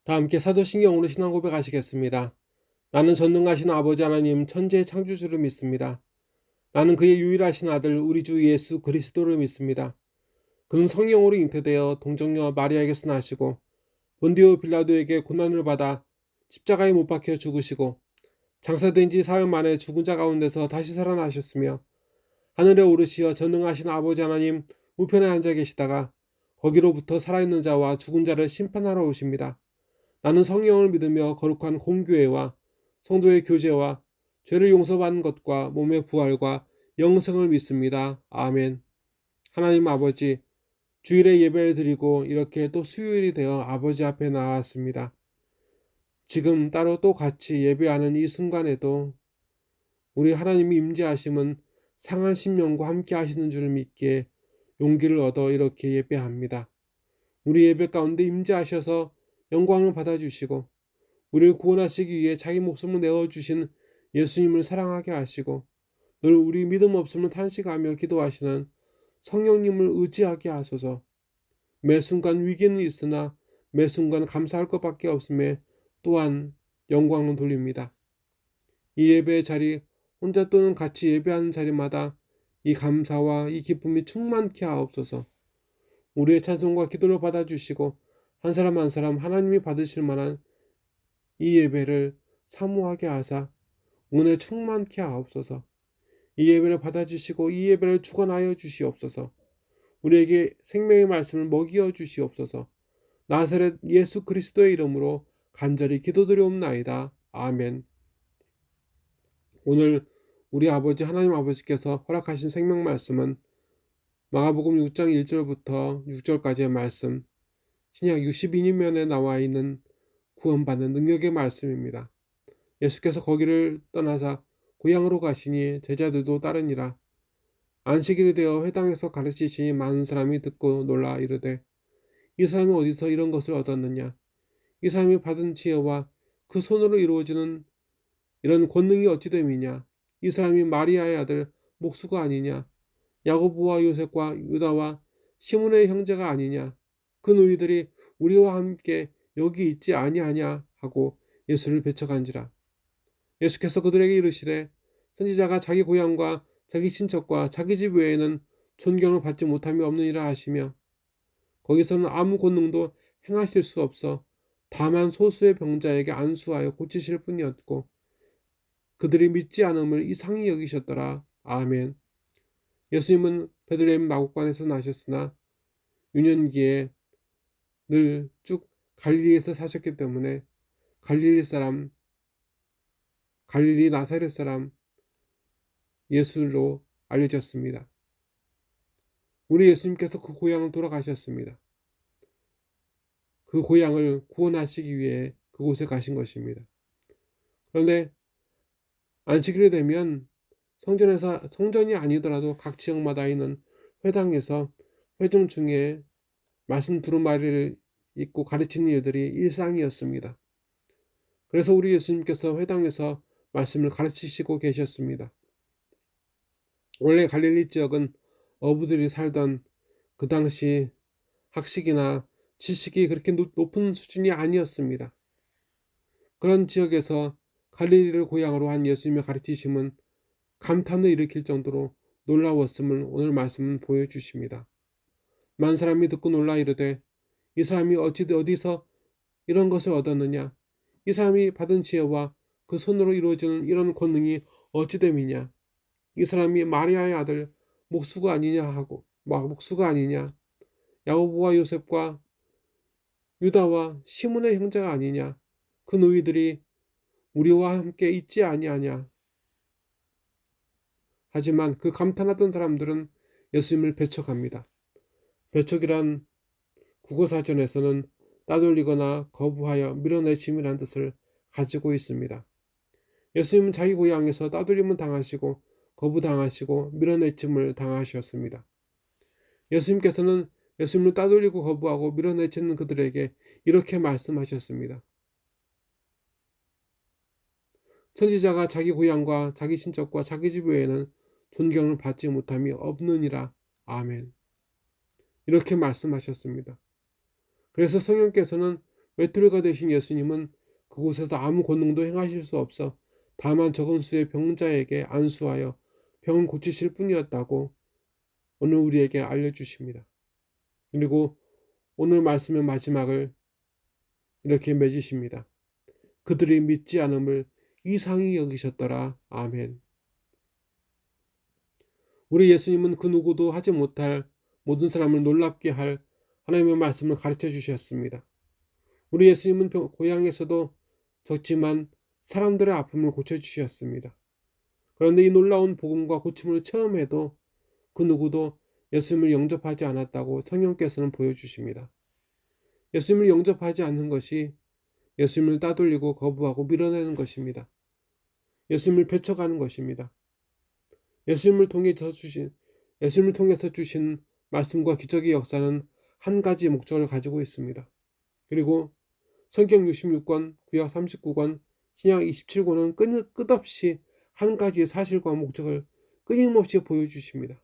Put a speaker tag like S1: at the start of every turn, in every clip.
S1: 다 함께 사도신경으로 신앙 고백하시겠습니다. 나는 전능하신 아버지 하나님 천지의 창조주를 믿습니다. 나는 그의 유일하신 아들 우리 주 예수 그리스도를 믿습니다. 그는 성령으로 잉태되어 동정녀 마리아에게서 나시고 본디오 빌라도에게 고난을 받아 십자가에 못 박혀 죽으시고 장사된 지 사흘 만에 죽은 자 가운데서 다시 살아나셨으며 하늘에 오르시어 전능하신 아버지 하나님 우편에 앉아 계시다가 거기로부터 살아있는 자와 죽은 자를 심판하러 오십니다. 나는 성령을 믿으며 거룩한 공교회와 성도의 교제와 죄를 용서받는 것과 몸의 부활과 영생을 믿습니다. 아멘. 하나님 아버지, 주일에 예배를 드리고 이렇게 또 수요일이 되어 아버지 앞에 나왔습니다. 지금 따로 또 같이 예배하는 이 순간에도 우리 하나님이 임재하심은 상한 심령과 함께 하시는 줄을 믿기에 용기를 얻어 이렇게 예배합니다. 우리 예배 가운데 임재하셔서 영광을 받아주시고 우리를 구원하시기 위해 자기 목숨을 내어주신 예수님을 사랑하게 하시고 늘 우리 믿음 없음을 탄식하며 기도하시는 성령님을 의지하게 하소서. 매 순간 위기는 있으나 매 순간 감사할 것밖에 없음에 또한 영광을 돌립니다. 이 예배의 자리, 혼자 또는 같이 예배하는 자리마다 이 감사와 이 기쁨이 충만케 하옵소서. 우리의 찬송과 기도를 받아주시고 한 사람 한 사람 하나님이 받으실 만한 이 예배를 사모하게 하사 은혜 충만케 하옵소서. 이 예배를 받아주시고 이 예배를 주관하여 주시옵소서. 우리에게 생명의 말씀을 먹이어 주시옵소서. 나사렛 예수 그리스도의 이름으로 간절히 기도드리옵나이다. 아멘. 오늘 우리 아버지 하나님 아버지께서 허락하신 생명 말씀은 마가복음 6장 1절부터 6절까지의 말씀, 신약 62년면에 나와 있는 구원받는 능력의 말씀입니다. 예수께서 거기를 떠나사 고향으로 가시니 제자들도 따르니라. 안식일이 되어 회당에서 가르치시니 많은 사람이 듣고 놀라 이르되 이 사람이 어디서 이런 것을 얻었느냐. 이 사람이 받은 지혜와 그 손으로 이루어지는 이런 권능이 어찌 됨이냐. 이 사람이 마리아의 아들 목수가 아니냐. 야고보와 요셉과 유다와 시몬의 형제가 아니냐. 그 너희들이 우리와 함께 여기 있지 아니하냐 하고 예수를 배척한지라. 예수께서 그들에게 이르시되 선지자가 자기 고향과 자기 친척과 자기 집 외에는 존경을 받지 못함이 없느니라 하시며 거기서는 아무 권능도 행하실 수 없어 다만 소수의 병자에게 안수하여 고치실 뿐이었고 그들이 믿지 않음을 이상히 여기셨더라. 아멘. 예수님은 베들레헴 마곡간에서 나셨으나 유년기에 늘 쭉 갈릴리에서 사셨기 때문에 갈릴리 사람, 갈릴리 나사렛 사람 예수로 알려졌습니다. 우리 예수님께서 그 고향을 돌아가셨습니다. 그 고향을 구원하시기 위해 그곳에 가신 것입니다. 그런데 안식일이 되면 성전이 아니더라도 각 지역마다 있는 회당에서 회중 중에 말씀 두루마리를 입고 가르치는 일들이 일상이었습니다. 그래서 우리 예수님께서 회당에서 말씀을 가르치시고 계셨습니다. 원래 갈릴리 지역은 어부들이 살던 그 당시 학식이나 지식이 그렇게 높은 수준이 아니었습니다. 그런 지역에서 갈릴리를 고향으로 한 예수님의 가르치심은 감탄을 일으킬 정도로 놀라웠음을 오늘 말씀은 보여주십니다. 많은 사람이 듣고 놀라 이르되 이 사람이 어디서 이런 것을 얻었느냐. 이 사람이 받은 지혜와 그 손으로 이루어지는 이런 권능이 어찌 됨이냐. 이 사람이 마리아의 아들 목수가 아니냐 하고 목수가 아니냐. 야고보와 요셉과 유다와 시몬의 형제가 아니냐. 그 너희들이 우리와 함께 있지 아니하냐. 하지만 그 감탄하던 사람들은 예수님을 배척합니다. 배척이란 국어사전에서는 따돌리거나 거부하여 밀어내침이라는 뜻을 가지고 있습니다. 예수님은 자기 고향에서 따돌림을 당하시고 거부당하시고 밀어내침을 당하셨습니다. 예수님께서는 예수님을 따돌리고 거부하고 밀어내치는 그들에게 이렇게 말씀하셨습니다. 선지자가 자기 고향과 자기 친척과 자기 집 외에는 존경을 받지 못함이 없느니라. 아멘. 이렇게 말씀하셨습니다. 그래서 성령께서는 외톨이가 되신 예수님은 그곳에서 아무 권능도 행하실 수 없어 다만 적은 수의 병자에게 안수하여 병을 고치실 뿐이었다고 오늘 우리에게 알려주십니다. 그리고 오늘 말씀의 마지막을 이렇게 맺으십니다. 그들이 믿지 않음을 이상히 여기셨더라. 아멘. 우리 예수님은 그 누구도 하지 못할 모든 사람을 놀랍게 할 하나님의 말씀을 가르쳐 주셨습니다. 우리 예수님은 고향에서도 적지만 사람들의 아픔을 고쳐주셨습니다. 그런데 이 놀라운 복음과 고침을 체험해도 그 누구도 예수님을 영접하지 않았다고 성령께서는 보여주십니다. 예수님을 영접하지 않는 것이 예수님을 따돌리고 거부하고 밀어내는 것입니다. 예수님을 배척하는 것입니다. 예수님을 통해서 주신 말씀과 기적의 역사는 한 가지 목적을 가지고 있습니다. 그리고 성경 66권, 구약 39권, 신약 27권은 끝없이 한 가지의 사실과 목적을 끊임없이 보여주십니다.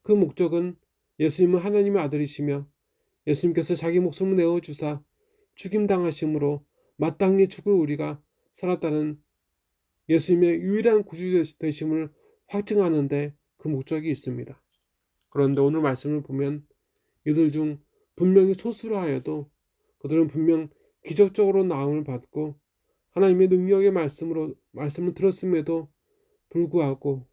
S1: 그 목적은 예수님은 하나님의 아들이시며 예수님께서 자기 목숨을 내어주사 죽임당하심으로 마땅히 죽을 우리가 살았다는 예수님의 유일한 구주 되심을 확증하는 데 그 목적이 있습니다. 그런데 오늘 말씀을 보면 이들 중 분명히 소수라 하여도 그들은 분명 기적적으로 나음을 받고 하나님의 능력의 말씀을 들었음에도 불구하고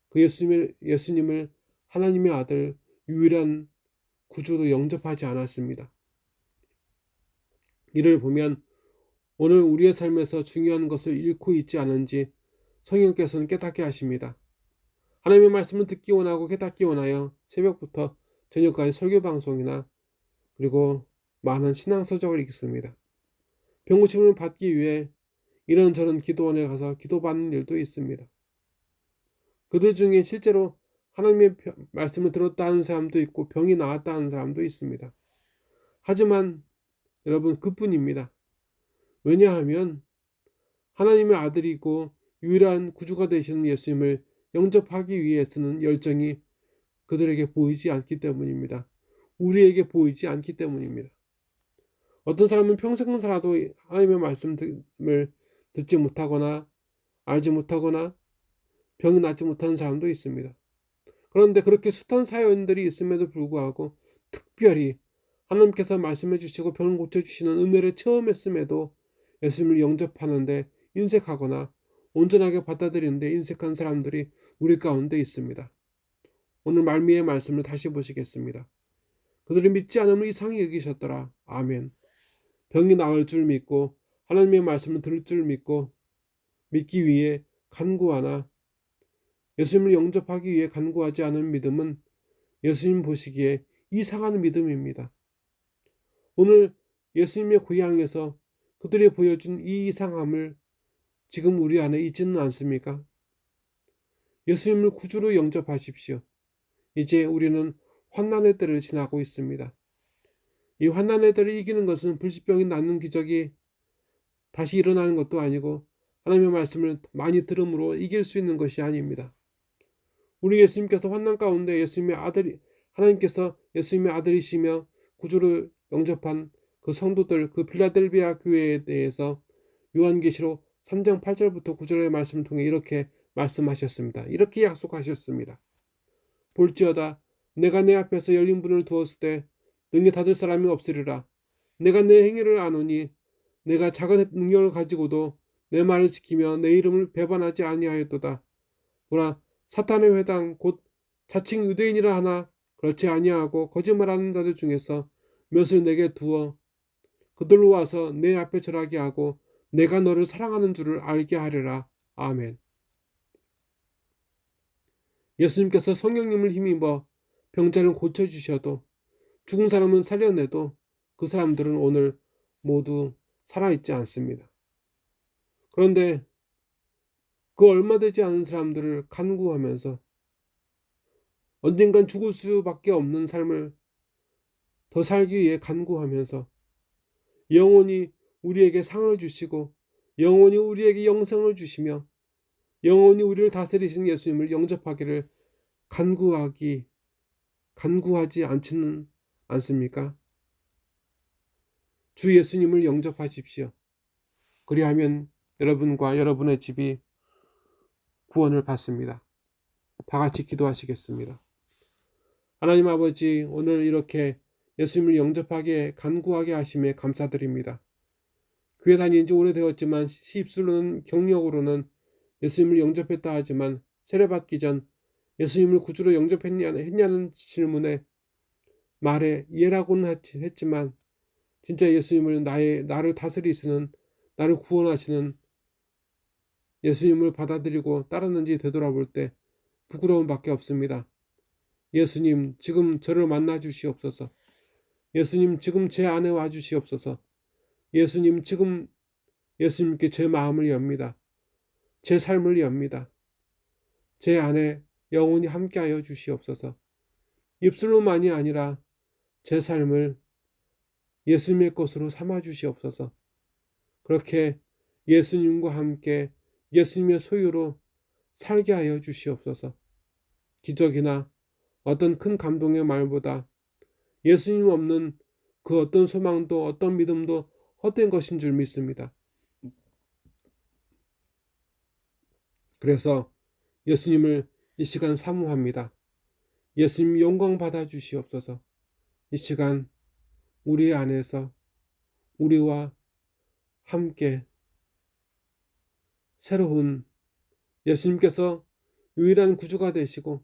S1: 그 예수님을 하나님의 아들 유일한 구주로 영접하지 않았습니다. 이를 보면 오늘 우리의 삶에서 중요한 것을 잃고 있지 않은지 성령께서는 깨닫게 하십니다. 하나님의 말씀을 듣기 원하고 깨닫기 원하여 새벽부터 저녁까지 설교 방송이나 그리고 많은 신앙서적을 읽습니다. 병고침을 받기 위해 이런저런 기도원에 가서 기도받는 일도 있습니다. 그들 중에 실제로 하나님의 말씀을 들었다 하는 사람도 있고 병이 나았다 하는 사람도 있습니다. 하지만 여러분 그뿐입니다. 왜냐하면 하나님의 아들이고 유일한 구주가 되시는 예수님을 영접하기 위해서는 열정이 그들에게 보이지 않기 때문입니다. 우리에게 보이지 않기 때문입니다. 어떤 사람은 평생 살아도 하나님의 말씀을 듣지 못하거나 알지 못하거나 병이 낫지 못하는 사람도 있습니다. 그런데 그렇게 숱한 사연들이 있음에도 불구하고 특별히 하나님께서 말씀해 주시고 병을 고쳐주시는 은혜를 체험했음에도 예수님을 영접하는데 인색하거나 온전하게 받아들이는데 인색한 사람들이 우리 가운데 있습니다. 오늘 말미의 말씀을 다시 보시겠습니다. 그들이 믿지 않음을 이상히 여기셨더라. 아멘. 병이 나을 줄 믿고 하나님의 말씀을 들을 줄 믿기 위해 간구하나 예수님을 영접하기 위해 간구하지 않은 믿음은 예수님 보시기에 이상한 믿음입니다. 오늘 예수님의 고향에서 그들이 보여준 이 이상함을 지금 우리 안에 있지는 않습니까? 예수님을 구주로 영접하십시오. 이제 우리는 환난의 때를 지나고 있습니다. 이 환난의 때를 이기는 것은 불치병이 낫는 기적이 다시 일어나는 것도 아니고 하나님의 말씀을 많이 들음으로 이길 수 있는 것이 아닙니다. 우리 예수님께서 환난 가운데 하나님께서 예수님의 아들이시며 구주로 영접한 그 성도들, 그 필라델비아 교회에 대해서 요한계시록 3장 8절부터 9절의 말씀을 통해 이렇게 말씀하셨습니다. 이렇게 약속하셨습니다. 볼지어다 내가 내 앞에서 열린 문을 두었을 때 능히 닫을 사람이 없으리라. 내가 내 행위를 아노니 내가 작은 능력을 가지고도 내 말을 지키며 내 이름을 배반하지 아니하였도다. 보라 사탄의 회당 곧 자칭 유대인이라 하나 그렇지 아니하고 거짓말하는 자들 중에서 몇을 내게 두어 그들로 와서 내 앞에 절하게 하고 내가 너를 사랑하는 줄을 알게 하리라. 아멘. 예수님께서 성령님을 힘입어 병자를 고쳐주셔도 죽은 사람은 살려내도 그 사람들은 오늘 모두 살아있지 않습니다. 그런데 그 얼마 되지 않은 사람들을 간구하면서 언젠간 죽을 수밖에 없는 삶을 더 살기 위해 간구하면서 영원히 우리에게 상을 주시고 영원히 우리에게 영생을 주시며 영원히 우리를 다스리신 예수님을 영접하기를 간구하지 않지는 않습니까? 주 예수님을 영접하십시오. 그리하면 여러분과 여러분의 집이 구원을 받습니다. 다 같이 기도하시겠습니다. 하나님 아버지, 오늘 이렇게 예수님을 영접하게 간구하게 하심에 감사드립니다. 교회 다닌 지 오래되었지만 시입술로는 경력으로는 예수님을 영접했다 하지만 세례받기 전 예수님을 구주로 영접했냐는 질문에 말에 예라고는 했지만 진짜 예수님을 나를 다스리시는, 나를 구원하시는 예수님을 받아들이고 따랐는지 되돌아볼 때 부끄러움밖에 없습니다. 예수님, 지금 저를 만나 주시옵소서. 예수님, 지금 제 안에 와 주시옵소서. 예수님, 지금 예수님께 제 마음을 엽니다. 제 삶을 엽니다. 제 안에 영원히 함께하여 주시옵소서. 입술로만이 아니라 제 삶을 예수님의 것으로 삼아 주시옵소서. 그렇게 예수님과 함께 예수님의 소유로 살게 하여 주시옵소서. 기적이나 어떤 큰 감동의 말보다 예수님 없는 그 어떤 소망도 어떤 믿음도 헛된 것인 줄 믿습니다. 그래서 예수님을 이 시간 사모합니다. 예수님 영광 받아 주시옵소서. 이 시간 우리 안에서 우리와 함께 새로운 예수님께서 유일한 구주가 되시고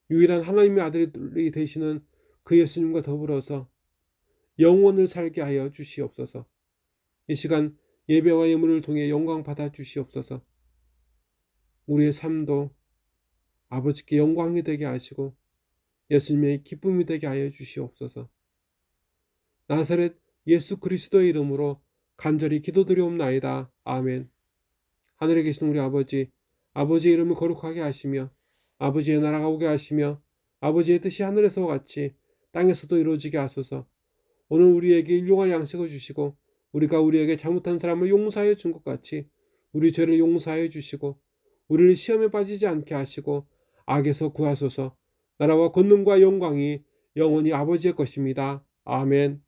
S1: 유일한 하나님의 아들이 되시는 그 예수님과 더불어서 영원을 살게 하여 주시옵소서. 이 시간 예배와 예물을 통해 영광 받아 주시옵소서. 우리의 삶도 아버지께 영광이 되게 하시고 예수님의 기쁨이 되게 하여 주시옵소서. 나사렛 예수 그리스도의 이름으로 간절히 기도드리옵나이다. 아멘. 하늘에 계신 우리 아버지, 아버지의 이름을 거룩하게 하시며 아버지의 나라가 오게 하시며 아버지의 뜻이 하늘에서와 같이 땅에서도 이루어지게 하소서. 오늘 우리에게 일용할 양식을 주시고 우리가 우리에게 잘못한 사람을 용서하여 준 것 같이 우리 죄를 용서하여 주시고 우리를 시험에 빠지지 않게 하시고 악에서 구하소서. 나라와 권능과 영광이 영원히 아버지의 것입니다. 아멘.